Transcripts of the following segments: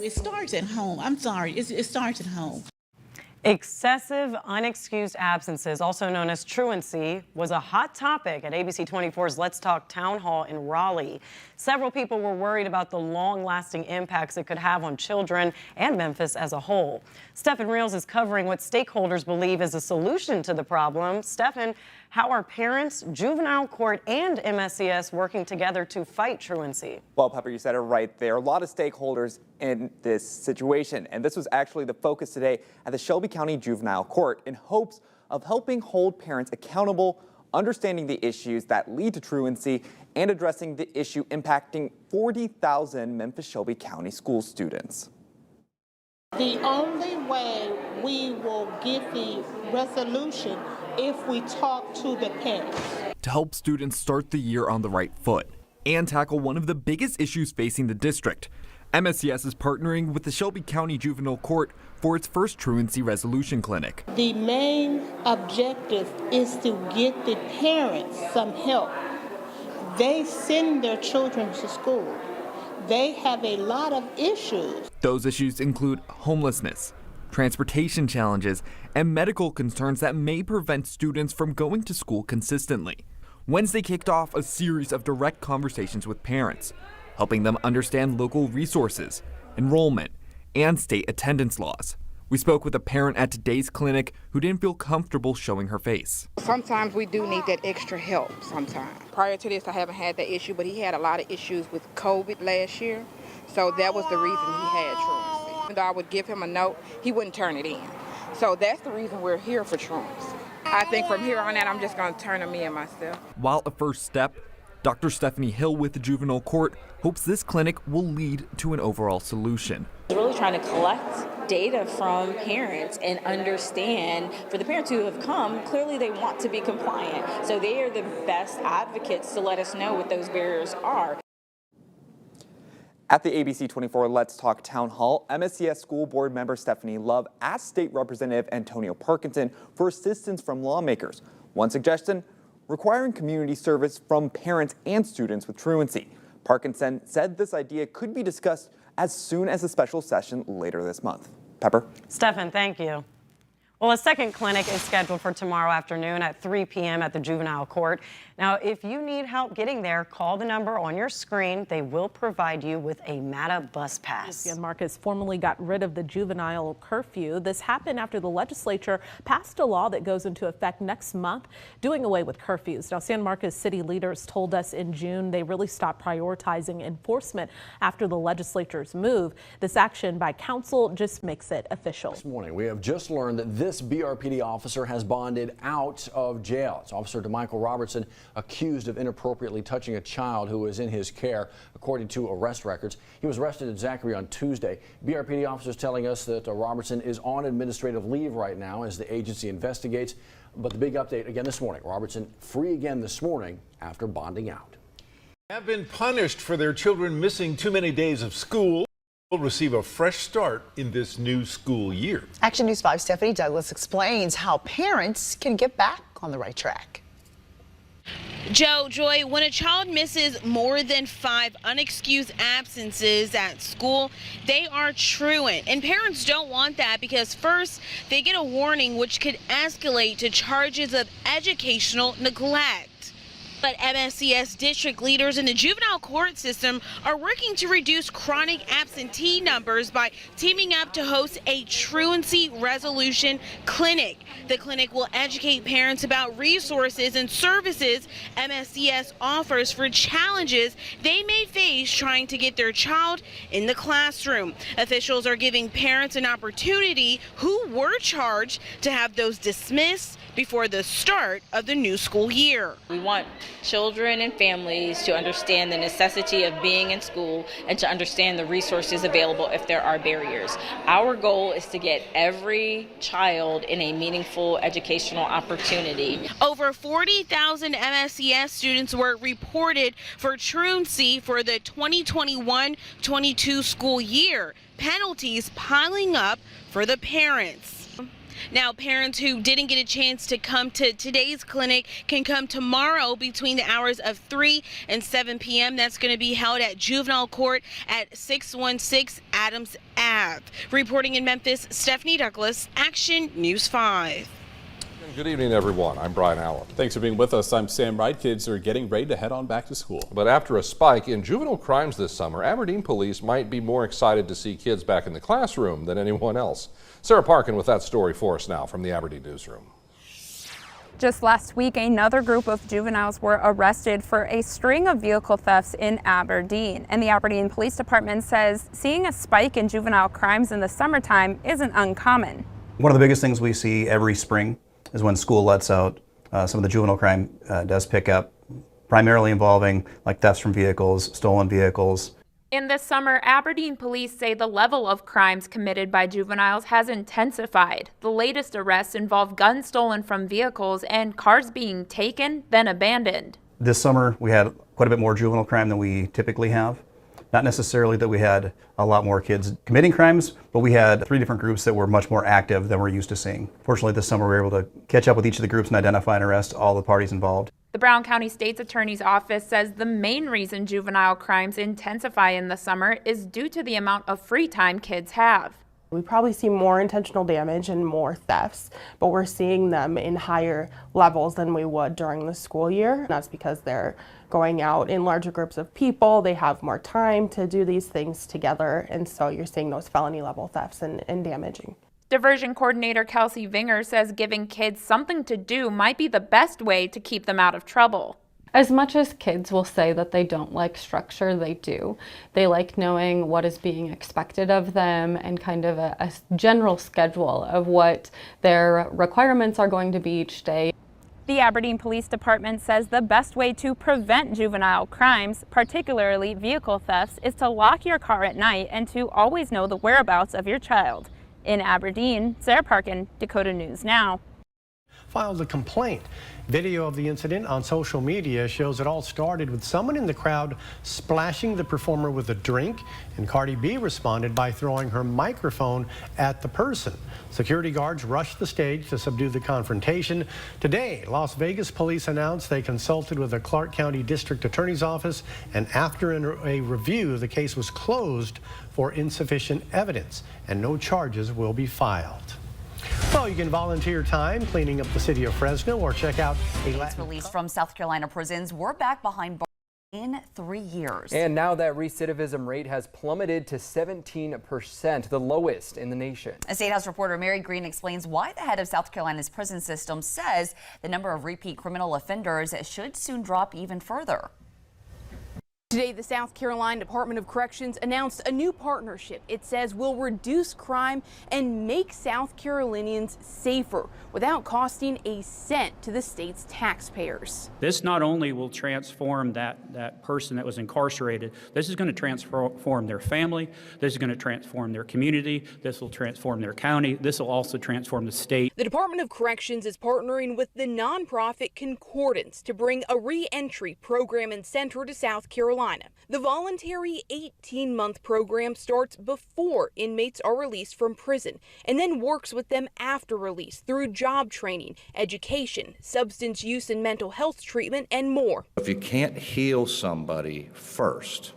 it starts at home. I'm sorry, it starts at home. Excessive unexcused absences, also known as truancy, was a hot topic at ABC 24's Let's Talk Town Hall in Raleigh. Several people were worried about the long-lasting impacts it could have on children and Memphis as a whole. Stephen Reels is covering what stakeholders believe is a solution to the problem. Stephen, how are parents, juvenile court, and MSCS working together to fight truancy? Well, Pepper, you said it right. There are a lot of stakeholders in this situation, and this was actually the focus today at the Shelby County Juvenile Court in hopes of helping hold parents accountable, understanding the issues that lead to truancy, and addressing the issue impacting 40,000 Memphis Shelby County school students. The only way we will get the resolution if we talk to the parents. To help students start the year on the right foot and tackle one of the biggest issues facing the district, MSCS is partnering with the Shelby County Juvenile Court for its first truancy resolution clinic. The main objective is to get the parents some help. They send their children to school. They have a lot of issues. Those issues include homelessness, transportation challenges, and medical concerns that may prevent students from going to school consistently. Wednesday kicked off a series of direct conversations with parents, helping them understand local resources, enrollment, and state attendance laws. We spoke with a parent at today's clinic who didn't feel comfortable showing her face. Sometimes we do need that extra help sometimes. Prior to this, I haven't had that issue, but he had a lot of issues with COVID last year, so that was the reason he had truancy. Even though I would give him a note, he wouldn't turn it in. So that's the reason we're here for truancy. I think from here on out, I'm just going to turn him in myself. While a first step, Dr. Stephanie Hill with the Juvenile Court hopes this clinic will lead to an overall solution. Really trying to collect data from parents and understand, for the parents who have come, clearly they want to be compliant. So they are the best advocates to let us know what those barriers are. At the ABC 24 Let's Talk Town Hall, MSCS School Board member Stephanie Love asked State Representative Antonio Parkinson for assistance from lawmakers. One suggestion, requiring community service from parents and students with truancy. Parkinson said this idea could be discussed as soon as a special session later this month. Pepper? Stephen, thank you. Well, a second clinic is scheduled for tomorrow afternoon at 3 p.m. at the Juvenile Court. Now, if you need help getting there, call the number on your screen. They will provide you with a MATA bus pass. San Marcos formally got rid of the juvenile curfew. This happened after the legislature passed a law that goes into effect next month, doing away with curfews. Now, San Marcos city leaders told us in June they really stopped prioritizing enforcement after the legislature's move. This action by council just makes it official. This morning, we have just learned that this BRPD officer has bonded out of jail. It's Officer DeMichael Robertson, accused of inappropriately touching a child who was in his care, according to arrest records. He was arrested at Zachary on Tuesday. BRPD officers telling us that Robertson is on administrative leave right now as the agency investigates. But the big update again this morning, Robertson free again this morning after bonding out. Have been punished for their children missing too many days of school will receive a fresh start in this new school year. Action News 5's Stephanie Douglas explains how parents can get back on the right track. Joy, when a child misses more than 5 unexcused absences at school, they are truant. And parents don't want that because first, they get a warning which could escalate to charges of educational neglect. But MSCS district leaders in the juvenile court system are working to reduce chronic absentee numbers by teaming up to host a truancy resolution clinic. The clinic will educate parents about resources and services MSCS offers for challenges they may face trying to get their child in the classroom. Officials are giving parents an opportunity who were charged to have those dismissed before the start of the new school year. We want children and families to understand the necessity of being in school and to understand the resources available if there are barriers. Our goal is to get every child in a meaningful educational opportunity. Over 40,000 MSCS students were reported for truancy for the 2021-22 school year. Penalties piling up for the parents. Now, parents who didn't get a chance to come to today's clinic can come tomorrow between the hours of 3 and 7 p.m. That's going to be held at Juvenile Court at 616 Adams Ave. Reporting in Memphis, Stephanie Douglas, Action News 5. Good evening, everyone. I'm Brian Allen. Thanks for being with us. I'm Sam Wright. Kids are getting ready to head on back to school. But after a spike in juvenile crimes this summer, Aberdeen police might be more excited to see kids back in the classroom than anyone else. Sarah Parkin with that story for us now from the Aberdeen newsroom. Just last week, another group of juveniles were arrested for a string of vehicle thefts in Aberdeen. And the Aberdeen Police Department says seeing a spike in juvenile crimes in the summertime isn't uncommon. One of the biggest things we see every spring is when school lets out. Some of the juvenile crime does pick up, primarily involving like thefts from vehicles, stolen vehicles. In this summer, Aberdeen police say the level of crimes committed by juveniles has intensified. The latest arrests involve guns stolen from vehicles and cars being taken, then abandoned. This summer, we had quite a bit more juvenile crime than we typically have. Not necessarily that we had a lot more kids committing crimes, but we had 3 different groups that were much more active than we're used to seeing. Fortunately, this summer we were able to catch up with each of the groups and identify and arrest all the parties involved. The Brown County State's Attorney's Office says the main reason juvenile crimes intensify in the summer is due to the amount of free time kids have. We probably see more intentional damage and more thefts, but we're seeing them in higher levels than we would during the school year. That's because they're going out in larger groups of people, they have more time to do these things together, and so you're seeing those felony level thefts and damaging. Diversion coordinator Kelsey Vinger says giving kids something to do might be the best way to keep them out of trouble. As much as kids will say that they don't like structure, they do. They like knowing what is being expected of them and kind of a general schedule of what their requirements are going to be each day. The Aberdeen Police Department says the best way to prevent juvenile crimes, particularly vehicle thefts, is to lock your car at night and to always know the whereabouts of your child. In Aberdeen, Sarah Parkin, Dakota News Now. Filed a complaint. Video of the incident on social media shows it all started with someone in the crowd splashing the performer with a drink, and Cardi B responded by throwing her microphone at the person. Security guards rushed the stage to subdue the confrontation. Today, Las Vegas police announced they consulted with the Clark County District Attorney's Office, and after a review, the case was closed for insufficient evidence, and no charges will be filed. Well, you can volunteer time cleaning up the city of Fresno or check out a Latin released from South Carolina prisons. We're back behind bars in 3 years. And now that recidivism rate has plummeted to 17%, the lowest in the nation. A State House reporter Mary Green explains why the head of South Carolina's prison system says the number of repeat criminal offenders should soon drop even further. Today, the South Carolina Department of Corrections announced a new partnership it says will reduce crime and make South Carolinians safer without costing a cent to the state's taxpayers. This not only will transform that person that was incarcerated, this is going to transform their family, this is going to transform their community, this will transform their county, this will also transform the state. The Department of Corrections is partnering with the nonprofit Concordance to bring a re-entry program and center to South Carolina. The voluntary 18-month program starts before inmates are released from prison and then works with them after release through job training, education, substance use and mental health treatment, and more. If you can't heal somebody first,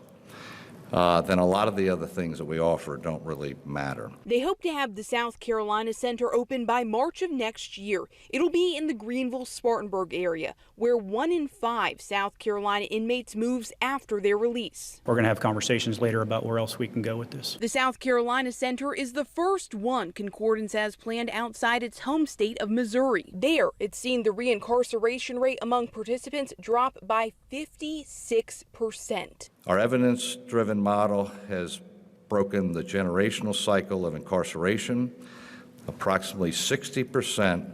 then a lot of the other things that we offer don't really matter. They hope to have the South Carolina Center open by March of next year. It'll be in the Greenville-Spartanburg area, where 1 in 5 South Carolina inmates moves after their release. We're going to have conversations later about where else we can go with this. The South Carolina Center is the first one Concordance has planned outside its home state of Missouri. There, it's seen the reincarceration rate among participants drop by 56%. Our evidence-driven model has broken the generational cycle of incarceration. Approximately 60%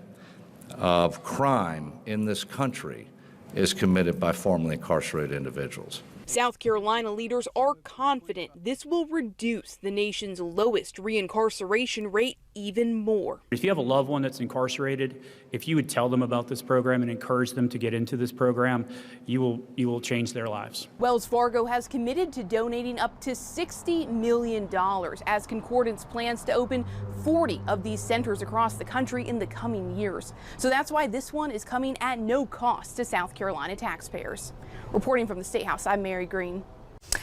of crime in this country is committed by formerly incarcerated individuals. South Carolina leaders are confident this will reduce the nation's lowest reincarceration rate even more. If you have a loved one that's incarcerated, if you would tell them about this program and encourage them to get into this program, you will change their lives. Wells Fargo has committed to donating up to $60 million as Concordance plans to open 40 of these centers across the country in the coming years. So that's why this one is coming at no cost to South Carolina taxpayers. Reporting from the State House, I'm Mary Green.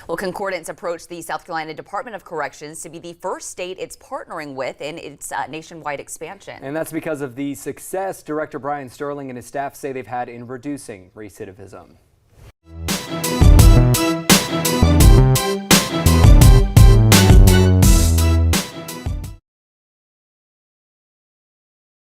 Well, Concordance approached the South Carolina Department of Corrections to be the first state it's partnering with in its nationwide expansion. And that's because of the success Director Brian Sterling and his staff say they've had in reducing recidivism.